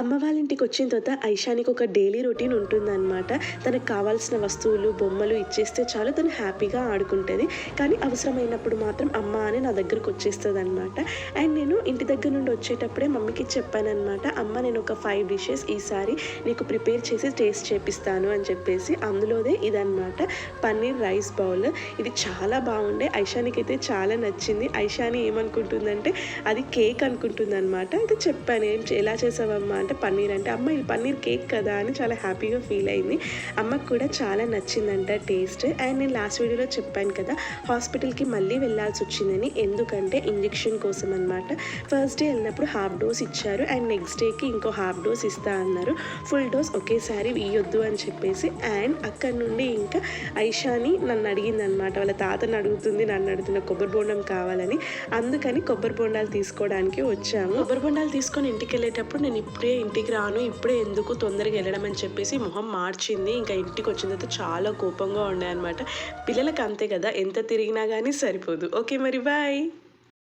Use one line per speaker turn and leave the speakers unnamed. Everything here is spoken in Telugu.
అమ్మ వాళ్ళ ఇంటికి వచ్చిన తర్వాత ఐషానికి ఒక డైలీ రొటీన్ ఉంటుందన్నమాట. తనకు కావాల్సిన వస్తువులు, బొమ్మలు ఇచ్చేస్తే చాలు తను హ్యాపీగా ఆడుకుంటుంది. కానీ అవసరమైనప్పుడు మాత్రం అమ్మ అని నా దగ్గరకు వచ్చేస్తుందన్నమాట. అండ్ నేను ఇంటి దగ్గర నుండి వచ్చేటప్పుడే మమ్మీకి చెప్పానన్నమాట. అమ్మ నేను ఒక 5 డిషెస్ ఈసారి నీకు ప్రిపేర్ చేసి టేస్ట్ చేపిస్తాను అని చెప్పేసి. అందులోదే ఇదన్నమాట పన్నీర్ రైస్ బౌల్. ఇది చాలా బాగుండే. ఐషానికి అయితే చాలా నచ్చింది. ఐషాని ఏమనుకుంటుందంటే అది కేక్ అనుకుంటుందన్నమాట. అయితే చెప్పాను ఎలా చేసావమ్మా అంటే పన్నీర్ అంటే అమ్మ ఇది పన్నీర్ కేక్ కదా అని చాలా హ్యాపీగా ఫీల్ అయింది. అమ్మకు కూడా చాలా నచ్చిందంట టేస్ట్. అండ్ నేను లాస్ట్ వీడియోలో చెప్పాను కదా హాస్పిటల్కి మళ్ళీ వెళ్ళాల్సి వచ్చిందని. ఎందుకంటే ఇంజెక్షన్ కోసం అనమాట. ఫస్ట్ డే వెళ్ళినప్పుడు హాఫ్ డోస్ ఇచ్చారు అండ్ నెక్స్ట్ డేకి ఇంకో హాఫ్ డోస్ ఇస్తా అన్నారు. ఫుల్ డోస్ ఒకేసారి ఇవ్వద్దు అని చెప్పేసి. అండ్ అక్కడ నుండి ఇంకా ఐషాని నన్ను అడిగిందనమాట. వాళ్ళ తాతని అడుగుతుంది, నన్ను అడుగుతున్న కొబ్బరి బోండం కావాలని. అందుకని కొబ్బరి బోండాలు తీసుకోవడానికి వచ్చాము. కొబ్బరి బోండాలు తీసుకొని ఇంటికి వెళ్ళేటప్పుడు నేను ఇప్పుడే ఇంటికి రాను, ఇప్పుడే ఎందుకు తొందరగా వెళ్ళడం అని చెప్పేసి మొహం మార్చింది. ఇంకా ఇంటికి వచ్చిన తర్వాత చాలా కోపంగా ఉండే అనమాట. పిల్లలకి అంతే కదా, ఎంత తిరిగినా కానీ సరిపోదు. ఓకే మరి బాయ్.